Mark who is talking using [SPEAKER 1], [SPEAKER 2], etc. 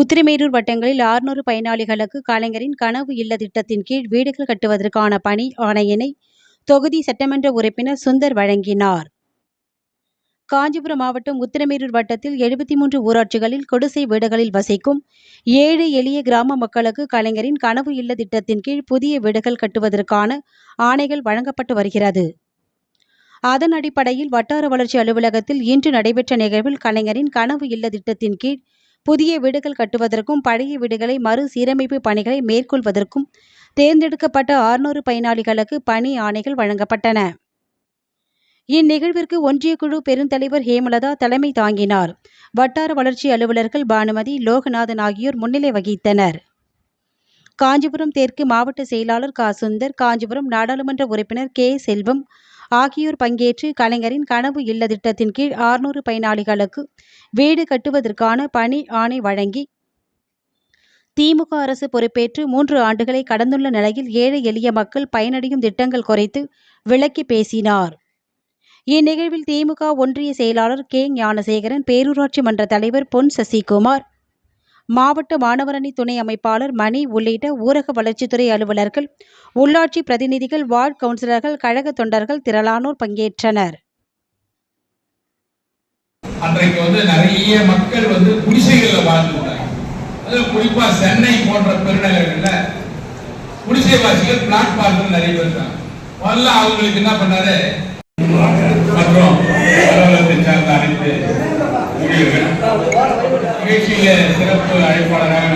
[SPEAKER 1] உத்திரமேரூர் வட்டங்களில் 600 பயனாளிகளுக்கு கலைஞரின் கனவு இல்ல திட்டத்தின் கீழ் வீடுகள் கட்டுவதற்கான பணி ஆணையினை தொகுதி சட்டமன்ற உறுப்பினர் சுந்தர் வழங்கினார். காஞ்சிபுரம் மாவட்டம் உத்திரமேரூர் வட்டத்தில் 73 ஊராட்சிகளில் குடிசை வீடுகளில் வசிக்கும் ஏழை எளிய கிராம மக்களுக்கு கலைஞரின் கனவு இல்ல திட்டத்தின் கீழ் புதிய வீடுகள் கட்டுவதற்கான ஆணைகள் வழங்கப்பட்டு வருகிறது. அதன் அடிப்படையில் வட்டார வளர்ச்சி அலுவலகத்தில் இன்று நடைபெற்ற நிகழ்வில் கலைஞரின் கனவு இல்ல திட்டத்தின் கீழ் புதிய வீடுகள் கட்டுவதற்கும் பழைய வீடுகளை மறுசீரமைப்பு பணிகளை மேற்கொள்வதற்கும் தேர்ந்தெடுக்கப்பட்ட 600 பயனாளிகளுக்கு பணி ஆணைகள் வழங்கப்பட்டன. இந்நிகழ்விற்கு ஒன்றிய குழு பெருந்தலைவர் ஹேமலதா தலைமை தாங்கினார். வட்டார வளர்ச்சி அலுவலர்கள் பானுமதி, லோகநாதன் ஆகியோர் முன்னிலை வகித்தனர். காஞ்சிபுரம் தெற்கு மாவட்ட செயலாளர் க. சுந்தர், காஞ்சிபுரம் நாடாளுமன்ற உறுப்பினர் கே. செல்வம் ஆகியோர் பங்கேற்று கலைஞரின் கனவு இல்ல திட்டத்தின் கீழ் 600 பயனாளிகளுக்கு வீடு கட்டுவதற்கான பணி ஆணை வழங்கி திமுக அரசு பொறுப்பேற்று 3 ஆண்டுகளை கடந்துள்ள நிலையில் ஏழை எளிய மக்கள் பயனடையும் திட்டங்கள் குறித்து விளக்கி பேசினார். இந்நிகழ்வில் திமுக ஒன்றிய செயலாளர் கே. ஞானசேகரன், பேரூராட்சி மன்ற தலைவர் பொன் சசிகுமார், மாவட்ட மாணவரணி துணை அமைப்பாளர் மணி உள்ளிட்ட ஊரக வளர்ச்சித்துறை அலுவலர்கள், உள்ளாட்சி பிரதிநிதிகள், வார்டு கவுன்சிலர்கள், கழக தொண்டர்கள் திரளானோர் பங்கேற்றனர்.
[SPEAKER 2] அன்றைக்கு நிறைய மக்கள் குடிசைகளில் வாழ்ந்துட்டாங்க. அது குறிப்பா சென்னை போன்ற பெருநகரங்கள்ல குடிசைவாசிகள் பிளாட்பார்மில் நிறைய பேர் இருக்காங்க. முதல்ல அவங்களுக்கு என்ன பண்ணாரு, மற்றும் அலுவலகத்தை சார்ந்த அனைத்து ஊழியர்கள் நிகழ்ச்சியில சிறப்பு அழைப்பாளராக